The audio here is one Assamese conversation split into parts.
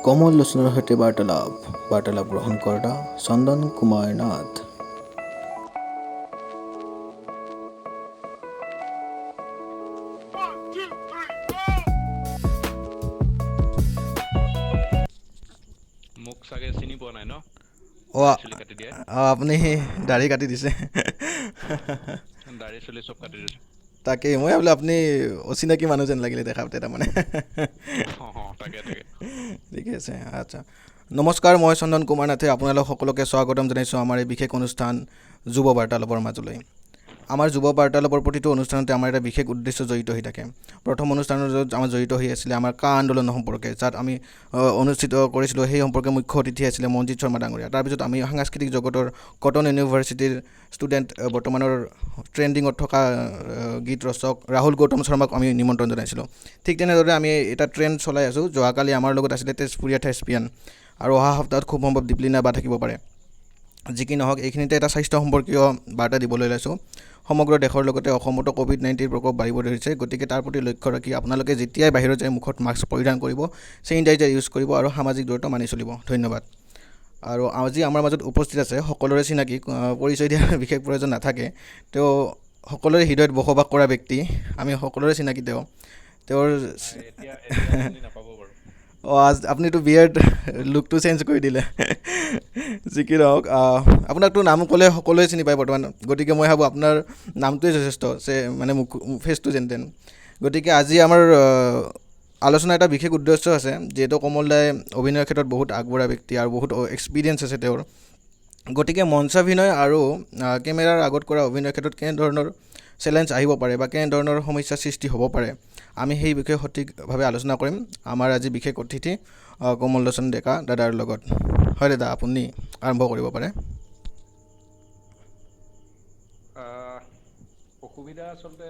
কমল লোচনৰ সৈতে বাৰ্তালাপ গ্ৰহণ কৰা চন্দন কুমাৰ নাথ। মোক চাগে চিনি পোৱা নাই ন? অঁ দাড়ি চুলি কাটি দিয়ে। আপুনি দাঢ়ি কাটি দিছে। দাড়ি চুলি চব কাটি দিছো। তাকেই মই বোলো আপুনি অচিনাকি মানুহ যেন লাগিলে দেখাতে তাৰমানে। তাকে ঠিকে আছে, আচ্ছা। নমস্কাৰ, মই চন্দন কুমাৰ নাথে আপোনালোক সকলোকে স্বাগতম জনাইছোঁ আমাৰ এই বিশেষ অনুষ্ঠান যুৱ বাৰ্তালাপৰ মাজলৈ। আমাৰ যুৱ বাৰ্তালাপৰ প্ৰতিটো অনুষ্ঠানতে আমাৰ এটা বিশেষ উদ্দেশ্য জড়িত হৈ থাকে। প্ৰথম অনুষ্ঠানৰ য'ত আমাৰ জড়িত হৈ আছিলে আমাৰ কা আন্দোলন সম্পৰ্কে, যাত আমি অনুষ্ঠিত কৰিছিলোঁ, সেই সম্পৰ্কে মুখ্য অতিথি আছিলে মনজিৎ শৰ্মা ডাঙৰীয়া। তাৰপিছত আমি সাংস্কৃতিক জগতৰ কটন ইউনিভাৰ্চিটিৰ ষ্টুডেণ্ট, বৰ্তমানৰ ট্ৰেণ্ডিঙত থকা গীত ৰচক ৰাহুল গৌতম শৰ্মাক আমি নিমন্ত্ৰণ জনাইছিলোঁ। ঠিক তেনেদৰে আমি এটা ট্ৰেণ্ড চলাই আছোঁ। যোৱাকালি আমাৰ লগত আছিলে তেজপুৰীয়া থেস্পিয়ান, আৰু অহা সপ্তাহত খুব সম্ভৱ দীপলিনা বা থাকিব পাৰে। যি কি নহওক, এইখিনিতে এটা স্বাস্থ্য সম্পৰ্কীয় বাৰ্তা দিবলৈ ওলাইছোঁ। সমগ্ৰ দেশৰ লগতে অসমতো ক'ভিড-19 প্ৰকোপ বাঢ়িব ধৰিছে। গতিকে তাৰ প্ৰতি লক্ষ্য ৰাখি আপোনালোকে যেতিয়াই বাহিৰত যায় মুখত মাস্ক পৰিধান কৰিব, চেনিটাইজাৰ ইউজ কৰিব আৰু সামাজিক দূৰত্ব মানি চলিব। ধন্যবাদ। আৰু আজি আমাৰ মাজত উপস্থিত আছে সকলোৰে চিনাকি, পৰিচয় দিয়াৰ বিশেষ প্ৰয়োজন নাথাকে। তেওঁ সকলোৰে হৃদয়ত বসবাস কৰা ব্যক্তি, আমি সকলোৰে চিনাকি তেওঁৰ এতিয়া চিনি নাপাব বাৰু। আপুনিতো বিয়াৰ্ড লুকটো চেঞ্জ কৰি দিলে। যি কি নহওক, আপোনাকতো নাম ক'লে সকলোৱে চিনি পায় বৰ্তমান। গতিকে মই ভাবোঁ আপোনাৰ নামটোৱে যথেষ্ট, মানে ফেচটো যেন তেন। গতিকে আজি আমাৰ আলোচনাৰ এটা বিশেষ উদ্দেশ্য আছে। যিহেতু কমল দাই অভিনয়ৰ ক্ষেত্ৰত বহুত আগবঢ়া ব্যক্তি আৰু বহুত এক্সপিৰিয়েঞ্চ আছে তেওঁৰ। গতিকে মঞ্চাভিনয় আৰু কেমেৰাৰ আগত কৰা অভিনয়ৰ ক্ষেত্ৰত কেনেধৰণৰ চেলেঞ্জ আহিব পাৰে বা কেনেধৰণৰ সমস্যাৰ সৃষ্টি হ'ব পাৰে, আমি সেই বিষয়ে সঠিকভাৱে আলোচনা কৰিম আমাৰ আজি বিশেষ অতিথি কমল লোচন ডেকা দাদাৰ লগত। হয় দাদা, আপুনি আৰম্ভ কৰিব পাৰে। অসুবিধা আচলতে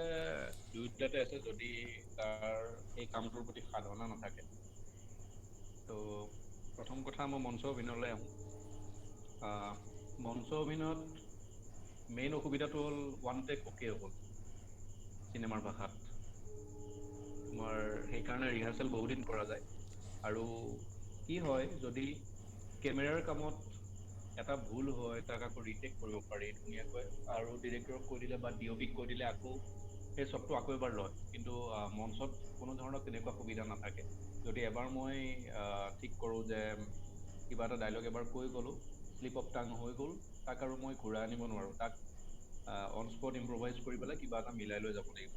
দুয়োটাতে আছে, যদি তাৰ সেই কামটোৰ প্ৰতি সাধনা নাথাকে। তো প্ৰথম কথা, মই মঞ্চ অভিনয়লৈ আহোঁ। মঞ্চ অভিনয়ত মেইন অসুবিধাটো হ'ল ওৱান টেক অ'কে হ'ল চিনেমাৰ ভাষাত। তোমাৰ সেইকাৰণে ৰিহাৰ্চেল বহুদিন কৰা যায়। আৰু কি হয়, যদি কেমেৰাৰ কামত এটা ভুল হয়, তাক আকৌ ৰিটেক কৰিব পাৰি ধুনীয়াকৈ, আৰু ডিৰেক্টৰক কৈ দিলে বা DOP-ক কৈ দিলে আকৌ সেই শ্বটটো আকৌ এবাৰ লয়। কিন্তু মঞ্চত কোনো ধৰণৰ তেনেকুৱা সুবিধা নাথাকে। যদি এবাৰ মই ঠিক কৰোঁ যে কিবা এটা ডায়লগ এবাৰ কৈ গ'লোঁ, স্লিপ অফ টাং হৈ গ'ল, তাক আৰু মই ঘূৰাই আনিব নোৱাৰোঁ। তাক অন স্পট ইম্প্ৰভাইজ কৰি পেলাই কিবা এটা মিলাই লৈ যাব লাগিব।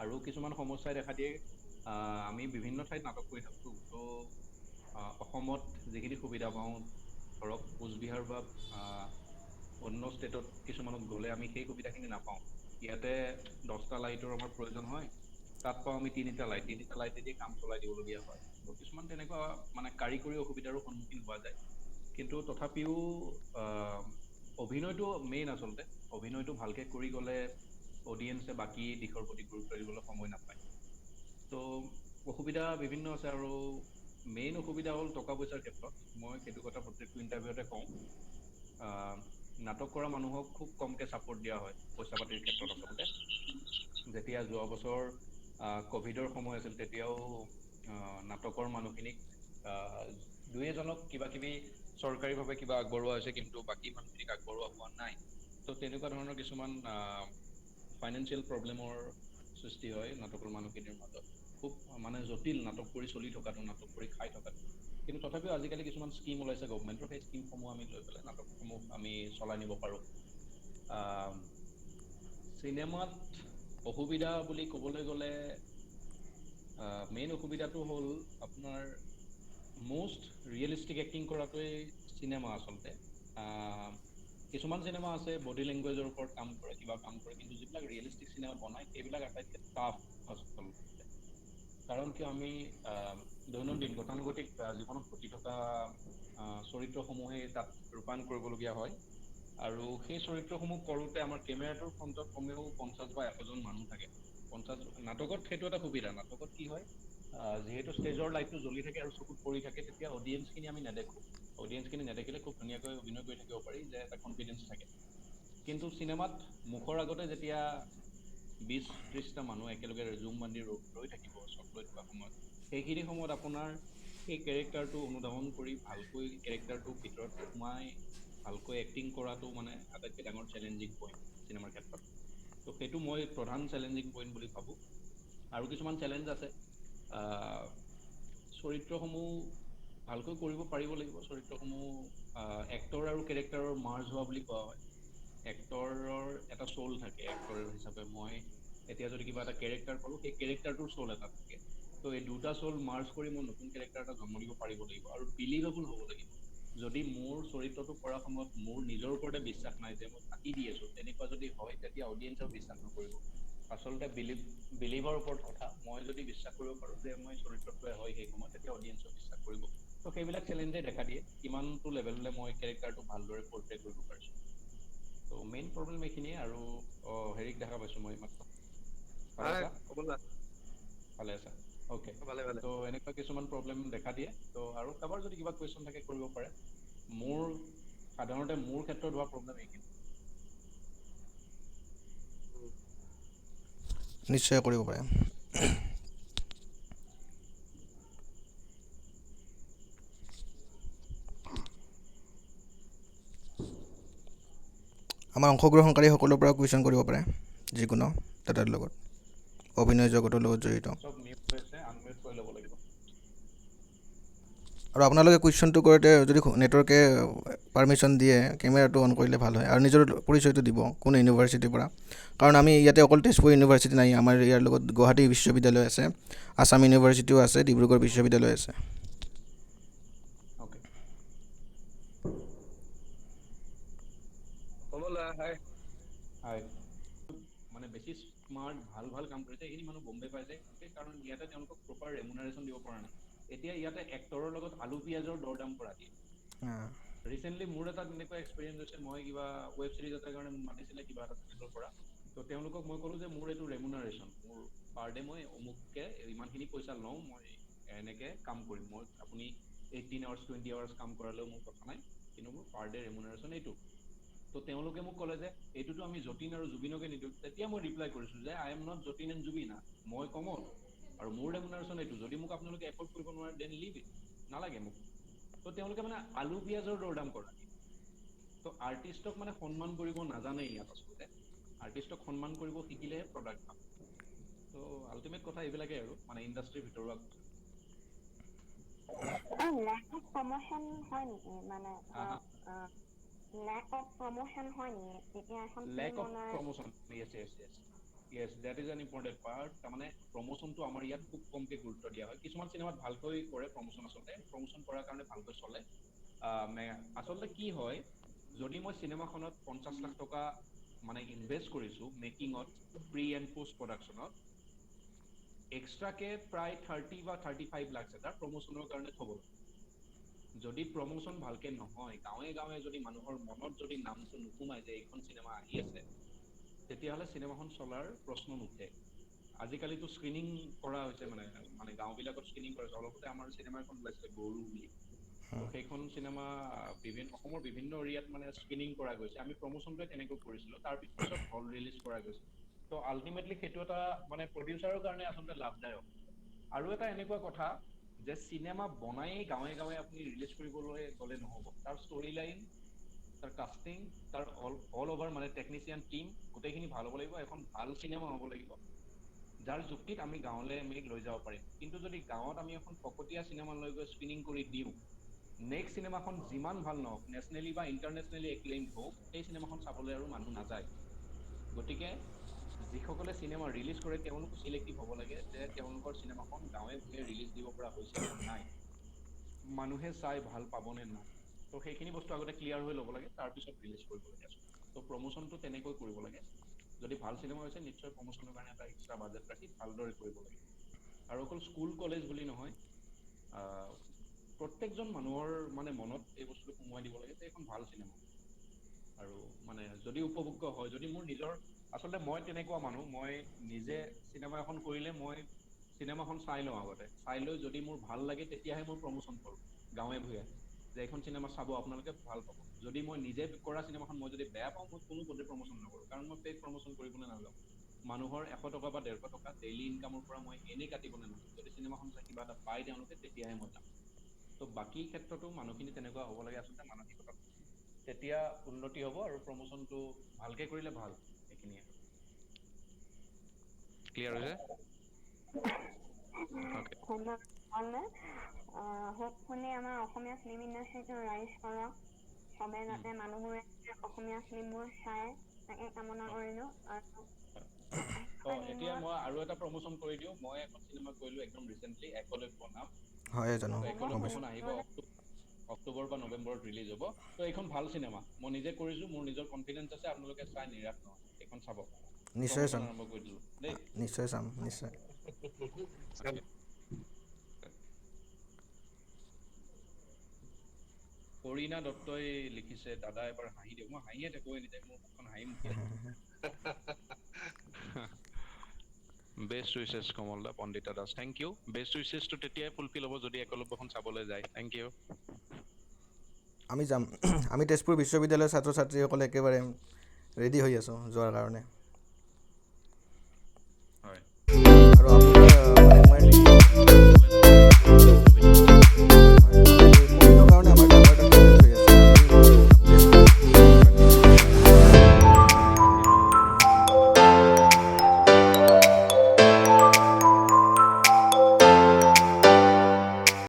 আৰু কিছুমান সমস্যাই দেখা দিয়ে। আমি বিভিন্ন ঠাইত নাটক কৰি থাকোঁ, তো অসমত যিখিনি সুবিধা পাওঁ, ধৰক কোচবিহাৰ বা অন্য ষ্টেটত কিছুমানত গ'লে আমি সেই সুবিধাখিনি নাপাওঁ। ইয়াতে 10টা লাইটৰ আমাৰ প্ৰয়োজন হয়, তাত পাওঁ আমি 3টা লাইটেদি কাম চলাই দিবলগীয়া হয়। তো কিছুমান তেনেকুৱা মানে কাৰিকৰী অসুবিধাৰো সন্মুখীন হোৱা যায়। কিন্তু তথাপিও অভিনয়টো মেইন আচলতে। অভিনয়টো ভালকৈ কৰি গ'লে অডিয়েঞ্চে বাকী দিশৰ প্ৰতি গুৰুত্ব দিবলৈ সময় নাপায়। তো অসুবিধা বিভিন্ন আছে, আৰু মেইন অসুবিধা হ'ল টকা পইচাৰ ক্ষেত্ৰত। মই সেইটো কথা প্ৰত্যেকটো ইণ্টাৰভিউতে কওঁ। নাটক কৰা মানুহক খুব কমকৈ ছাপোৰ্ট দিয়া হয় পইচা পাতিৰ ক্ষেত্ৰত আচলতে। যেতিয়া যোৱা বছৰ ক'ভিডৰ সময় আছিল, তেতিয়াও নাটকৰ মানুহখিনিক দুই এজনক কিবাকিবি চৰকাৰীভাৱে কিবা আগবঢ়োৱা হৈছে, কিন্তু বাকী মানুহখিনিক আগবঢ়োৱা হোৱা নাই। তো তেনেকুৱা ধৰণৰ কিছুমান ফাইনেন্সিয়েল প্ৰব্লেমৰ সৃষ্টি হয় নাটকৰ মানুহখিনিৰ মাজত। খুব মানে জটিল নাটক কৰি চলি থকাটো, নাটক কৰি খাই থকাটো। কিন্তু তথাপিও আজিকালি কিছুমান স্কীম ওলাইছে গভমেণ্টৰ, সেই স্কীমসমূহ আমি লৈ পেলাই নাটকসমূহ আমি চলাই নিব পাৰোঁ। চিনেমাত অসুবিধা বুলি ক'বলৈ গ'লে মেইন অসুবিধাটো হ'ল আপোনাৰ মষ্ট ৰিয়েলিষ্টিক এক্টিং কৰাটোৱেই চিনেমা আচলতে। কিছুমান চিনেমা আছে বডি লেংগুৱেজৰ ওপৰত কাম কৰে, কিবা কাম কৰে, কিন্তু যিবিলাক ৰিয়েলিষ্টিক চিনেমা বনায় সেইবিলাক আটাইতকৈ টাফ আচলতে। কাৰণ কিয়, আমি দৈনন্দিন গতানুগতিক জীৱনত ঘটি থকা চৰিত্ৰসমূহেই তাত ৰূপায়ণ কৰিবলগীয়া হয়। আৰু সেই চৰিত্ৰসমূহ কৰোঁতে আমাৰ কেমেৰাটোৰ ফ্ৰণ্টত কমেও 50 বা 100জন মানুহ থাকে। নাটকত সেইটো এটা সুবিধা। নাটকত কি হয়, যিহেতু ষ্টেজৰ লাইটটো জ্বলি থাকে আৰু চকুত পৰি থাকে, তেতিয়া অডিয়েঞ্চখিনি আমি নেদেখোঁ। অডিয়েঞ্চখিনি নেদেখিলে খুব ধুনীয়াকৈ অভিনয় কৰি থাকিব পাৰি, যে এটা কনফিডেঞ্চ থাকে। কিন্তু চিনেমাত মুখৰ আগতে যেতিয়া 20-30টা মানুহ একেলগে জুম বান্ধি ৰৈ থাকিব শ্বট লৈ থকা সময়ত, সেইখিনি সময়ত আপোনাৰ সেই কেৰেক্টাৰটো অনুধাৱন কৰি ভালকৈ কেৰেক্টাৰটোৰ ভিতৰত সোমাই ভালকৈ এক্টিং কৰাটো মানে আটাইতকৈ ডাঙৰ চেলেঞ্জিং পইণ্ট চিনেমাৰ ক্ষেত্ৰত। তো সেইটো মই প্ৰধান চেলেঞ্জিং পইণ্ট বুলি ভাবোঁ। আৰু কিছুমান চেলেঞ্জ আছে, চৰিত্ৰসমূহ ভালকৈ কৰিব পাৰিব লাগিব। চৰিত্ৰসমূহ এক্টৰ আৰু কেৰেক্টাৰৰ মাৰ্জ হোৱা বুলি কোৱা হয়। এক্টৰৰ এটা চ'ল থাকে, এক্টৰ হিচাপে মই এতিয়া যদি কিবা এটা কেৰেক্টাৰ কৰোঁ, সেই কেৰেক্টাৰটোৰ চ'ল এটা থাকে। তো এই দুটা চ'ল মাৰ্জ কৰি মই নতুন কেৰেক্টাৰ এটা জন্ম দিব পাৰিব লাগিব আৰু বিলিভেবল হ'ব লাগিব। যদি মোৰ চৰিত্ৰটো কৰাৰ সময়ত মোৰ নিজৰ ওপৰতে বিশ্বাস নাই যে মই ফাঁকি দি আছোঁ, তেনেকুৱা যদি হয় তেতিয়া অডিয়েঞ্চেও বিশ্বাস নকৰিব। আচলতে বিলিভৰ ওপৰত কথা। মই যদি বিশ্বাস কৰিব পাৰোঁ যে মই চৰিত্ৰটোৱে হয় সেই সময়ত, তেতিয়া অডিয়েঞ্চেও বিশ্বাস কৰিব। তো সেইবিলাক চেলেঞ্জে দেখা দিয়ে কিমানটো লেভেললৈ মই কেৰেক্টাৰটো ভালদৰে পৰ্ট্ৰে কৰিব পাৰিছোঁ। তো মেইন প্ৰব্লেম এইখিনিয়ে। আৰু হেৰিক দেখা পাইছোঁ মই মাত্ৰ। ভালে হাই আছা? কমল দা। ভালে আছা? অ'কে। ভালে ভালে। তো এনেকুৱা কিছুমান প্ৰব্লেম দেখা দিয়ে। তো আৰু কাৰোবাৰ যদি কিবা কুৱেশ্যন থাকে কৰিব পাৰে। সাধাৰণতে মোৰ ক্ষেত্ৰত হোৱা প্ৰব্লেম এইখিনি। নিশ্চয় কৰিব পাৰে। আমাৰ অংশগ্ৰহণকাৰীসকলৰ পৰা কুৱেশ্যন কৰিব পাৰে, যিকোনো দাদাৰ লগত অভিনয় জগতৰ লগত জড়িত। চব মিউট হৈ আছে, আনমিউট কৰি ল'ব লাগিব। আৰু আপোনালোকে কুৱেশ্যনটো কৰোঁতে যদি নেটৱৰ্কে পাৰ্মিশ্যন দিয়ে, কেমেৰাটো অন কৰিলে ভাল হয়। আৰু নিজৰ পৰিচয়টো দিব, কোন ইউনিভাৰ্চিটিৰ পৰা। কাৰণ আমি ইয়াতে অকল তেজপুৰ ইউনিভাৰ্চিটি নাই, আমাৰ ইয়াৰ লগত গুৱাহাটী বিশ্ববিদ্যালয় আছে, আছাম ইউনিভাৰ্চিটিও আছে, ডিব্ৰুগড় বিশ্ববিদ্যালয় আছে। অ'কে। কমল দা হাই। হয়। মানে বেছি স্মাৰ্ট ভাল ভাল কাম কৰিছে এইখিনি মানুহ বম্বে পাই যায়, বিশেষ কাৰণ ইয়াতে তেওঁলোকক প্ৰপাৰ ৰেমুনাৰেশ্যন দিব পৰা নাই। এতিয়া ইয়াতে এক্টৰৰ লগত আলু পিঁয়াজৰ দৰ দাম কৰা দিয়ে। ৰিচেণ্টলি মোৰ এটা তেনেকুৱা এক্সপিৰিয়েঞ্চ হৈছে। মই কিবা ৱেব ছিৰিজ এটাৰ কাৰণে মোক মাতিছিলে কিবা এটা চেনেলৰ পৰা। তো তেওঁলোকক মই ক'লোঁ যে মোৰ এইটো ৰেমুনাৰেশ্যন, মোৰ পাৰ ডে মই অমুককৈ ইমানখিনি পইচা লওঁ, মই এনেকৈ কাম কৰিম। আপুনি 18 আৱাৰ্ছ 20 আৱাৰ্ছ কাম কৰালেও মোৰ কথা নাই, কিন্তু মোৰ পাৰ ডে ৰেমুনাৰেশ্যন এইটো। তো তেওঁলোকে মোক ক'লে যে এইটোতো আমি যতীন আৰু জুবিনকে নিদিওঁ। তেতিয়া মই ৰিপ্লাই কৰিছোঁ যে I am not Jatin and Zubeen, মই কমল আৰু মোৰ ৰেমুনাৰেশ্যন এইটো। যদি মোক আপোনালোকে এফৰ্ড কৰিব নোৱাৰে দেন লিভ ইট, নালাগে মোক। তো তেওঁলোকে মানে আলু পিঁয়াজৰ দৰদাম কৰা দিয়ে। তো আৰ্টিষ্টক মানে সন্মান কৰিব নাজানে ইয়াত আচলতে। আৰ্টিষ্টক সন্মান কৰিব শিকিলেহে প্ৰডাক্ট পাম। তো আল্টিমেট কথা এইবিলাকেই আৰু, মানে ইণ্ডাষ্ট্ৰীৰ ভিতৰুৱা কথা। lack of promotion হয় নেকি? মানে lack of promotion হয় নেকি? তেতিয়া এখন লেক film of our promotion, yes that is an important part. তাৰমানে প্ৰমোশ্যনটো আমাৰ ইয়াত খুব কমকৈ গুৰুত্ব দিয়া হয়। কিছুমান চিনেমাত ভালকৈ কৰে প্ৰমোশ্যন, আচলতে প্ৰমোশ্যন কৰাৰ কাৰণে ভালকৈ চলে। আচলতে কি হয়, যদি মই চিনেমাখনত 50 লাখ টকা মানে ইনভেষ্ট কৰিছোঁ মেকিঙত, প্ৰি এণ্ড পোষ্ট প্ৰডাকশ্যনত, এক্সট্ৰাকৈ প্ৰায় 30 বা 35 লাখ এটা প্ৰমোশ্যনৰ কাৰণে থ'ব লাগে। যদি প্ৰমোশ্যন ভালকৈ নহয়, গাঁৱে গাঁৱে যদি মানুহৰ মনত যদি নামটো নোসোমায় যে এইখন চিনেমা আহি আছে, তেতিয়াহ'লে চিনেমাখন চলাৰ প্ৰশ্ন নুঠে। আজিকালিতো স্ক্ৰিনিং কৰা হৈছে, মানে গাঁওবিলাকত স্ক্ৰিনিং কৰা হৈছে। অলপতে আমাৰ চিনেমা এখন ওলাইছিলে গৰু বুলি। তো সেইখন চিনেমা অসমৰ বিভিন্ন এৰিয়াত মানে স্ক্ৰিনিং কৰা গৈছে। আমি প্ৰমোশ্যনটোৱে তেনেকৈ কৰিছিলোঁ, তাৰপিছত হল ৰিলিজ কৰা গৈছে। তো আল্টিমেটলি সেইটো এটা মানে প্ৰডিউচাৰৰ কাৰণে আচলতে লাভদায়ক। আৰু এটা এনেকুৱা কথা যে চিনেমা বনায়েই গাঁৱে গাঁৱে আপুনি ৰিলিজ কৰিবলৈ গ'লে নহ'ব। তাৰ ষ্টৰি লাইন, তাৰ কাষ্টিং, তাৰ অল অভাৰ মানে টেকনিচিয়ান টিম গোটেইখিনি ভাল হ'ব লাগিব। এখন ভাল চিনেমা হ'ব লাগিব, যাৰ যুক্তিত আমি গাঁৱলৈ লৈ যাব পাৰিম। কিন্তু যদি গাঁৱত আমি এখন ফকতীয়া চিনেমা লৈ গৈ স্ক্ৰিনিং কৰি দিওঁ, নেক্সট চিনেমাখন যিমান ভাল নহওক, নেশ্যনেলি বা ইণ্টাৰনেশ্যনেলি এক্লেইম হওক, সেই চিনেমাখন চাবলৈ আৰু মানুহ নাযায়। গতিকে যিসকলে চিনেমা ৰিলিজ কৰে তেওঁলোকো চিলেক্টিভ হ'ব লাগে যে তেওঁলোকৰ চিনেমাখন গাঁৱে ভূঞে ৰিলিজ দিব পৰা হৈছে নে নাই, মানুহে চাই ভাল পাবনে নাই। তো সেইখিনি বস্তু আগতে ক্লিয়াৰ হৈ ল'ব লাগে, তাৰপিছত ৰিলিজ কৰিব লাগে আচলতে। তো প্ৰমোশ্যনটো তেনেকৈ কৰিব লাগে। যদি ভাল চিনেমা হৈছে নিশ্চয় প্ৰমোশ্যনৰ কাৰণে এটা এক্সট্ৰা বাজেট ৰাখি ভালদৰে কৰিব লাগে। আৰু অকল স্কুল কলেজ বুলি নহয়, প্ৰত্যেকজন মানুহৰ মানে মনত এই বস্তুটো সোমোৱাই দিব লাগে যে এইখন ভাল চিনেমা। আৰু মানে যদি উপভোগ্য হয়, যদি মোৰ নিজৰ, আচলতে মই তেনেকুৱা মানুহ, মই নিজে চিনেমা এখন কৰিলে মই চিনেমাখন চাই লওঁ আগতে। চাই লৈ যদি মোৰ ভাল লাগে তেতিয়াহে মই প্ৰমোশ্যন কৰোঁ গাঁৱে ভূঞে, যে এইখন চিনেমা চাব আপোনালোকে ভাল পাব। যদি মই নিজে কৰা চিনেমাখন মই যদি বেয়া পাওঁ, মই কোনো পধ্যে প্ৰমোশ্যন নকৰোঁ। কাৰণ মই পেইড প্ৰমোশ্যন কৰিবলৈ নাযাওঁ। মানুহৰ 100 টকা বা 150 টকা ডেইলি ইনকামৰ পৰা মই এনেই কাটিবলৈ নাযাওঁ। যদি চিনেমাখন চাই কিবা এটা পায় তেওঁলোকে, তেতিয়াহে মই যাম। তো বাকী ক্ষেত্ৰতো মানুহখিনি তেনেকুৱা হ'ব লাগে আচলতে মানসিকতা, তেতিয়া উন্নতি হ'ব আৰু প্ৰমোচনটো ভালকে কৰিলে ভাল। এইখিনিয়ে ক্লিয়াৰ হৈছে? অ'কে। ধন্যবাদ ভালনে হোপফুলি আমাৰ অসমীয়া ফিল্ম ইণ্ডাষ্ট্ৰিটো ৰাইজ কৰক, চবে যাতে মানুহবোৰে অসমীয়া ফিল্মবোৰ চাই তাকে কামনা কৰিলোঁ। আৰু এতিয়া মই আৰু এটা প্ৰমোচন কৰি দিওঁ। মই এখন চিনেমা কৰিলোঁ একদম ৰিচেণ্টলি, একলব্য নাম। হয় জানো, গম একলব্যখন পাইছোঁ। আহিব অক্টোবৰ বা নৱেম্বৰত ৰিলিজ হ'ব। তো এইখন ভাল চিনেমা, মই নিজে কৰিছোঁ, মোৰ নিজৰ কনফিডেঞ্চ আছে, আপোনালোকে চাই নিৰাশ নহয়, এইখন চাব। নিশ্চয় প্ৰমোচন চাম, আৰম্ভ কৰি দিলোঁ দেই। নিশ্চয় চাম, নিশ্চয়। কৰীনা দত্তই লিখিছে, দাদা এবাৰ হাঁহি দিয়ক। মই হাঁহিয়ে থাকোঁ এনিটাইম, মোৰ মুখখন হাঁহি মুঠিয়ে থাকে। Best wishes Kamal da, Pandita Das, thank you. Best উইচেছটো তেতিয়াই ফুলফিল হ'ব যদি একলব্যখন চাবলৈ যায়। Thank you. আমি যাম। আমি তেজপুৰ বিশ্ববিদ্যালয়ৰ ছাত্ৰ ছাত্ৰীসকলে একেবাৰে ৰেডি হৈ আছোঁ যোৱাৰ কাৰণে। হয়। আৰু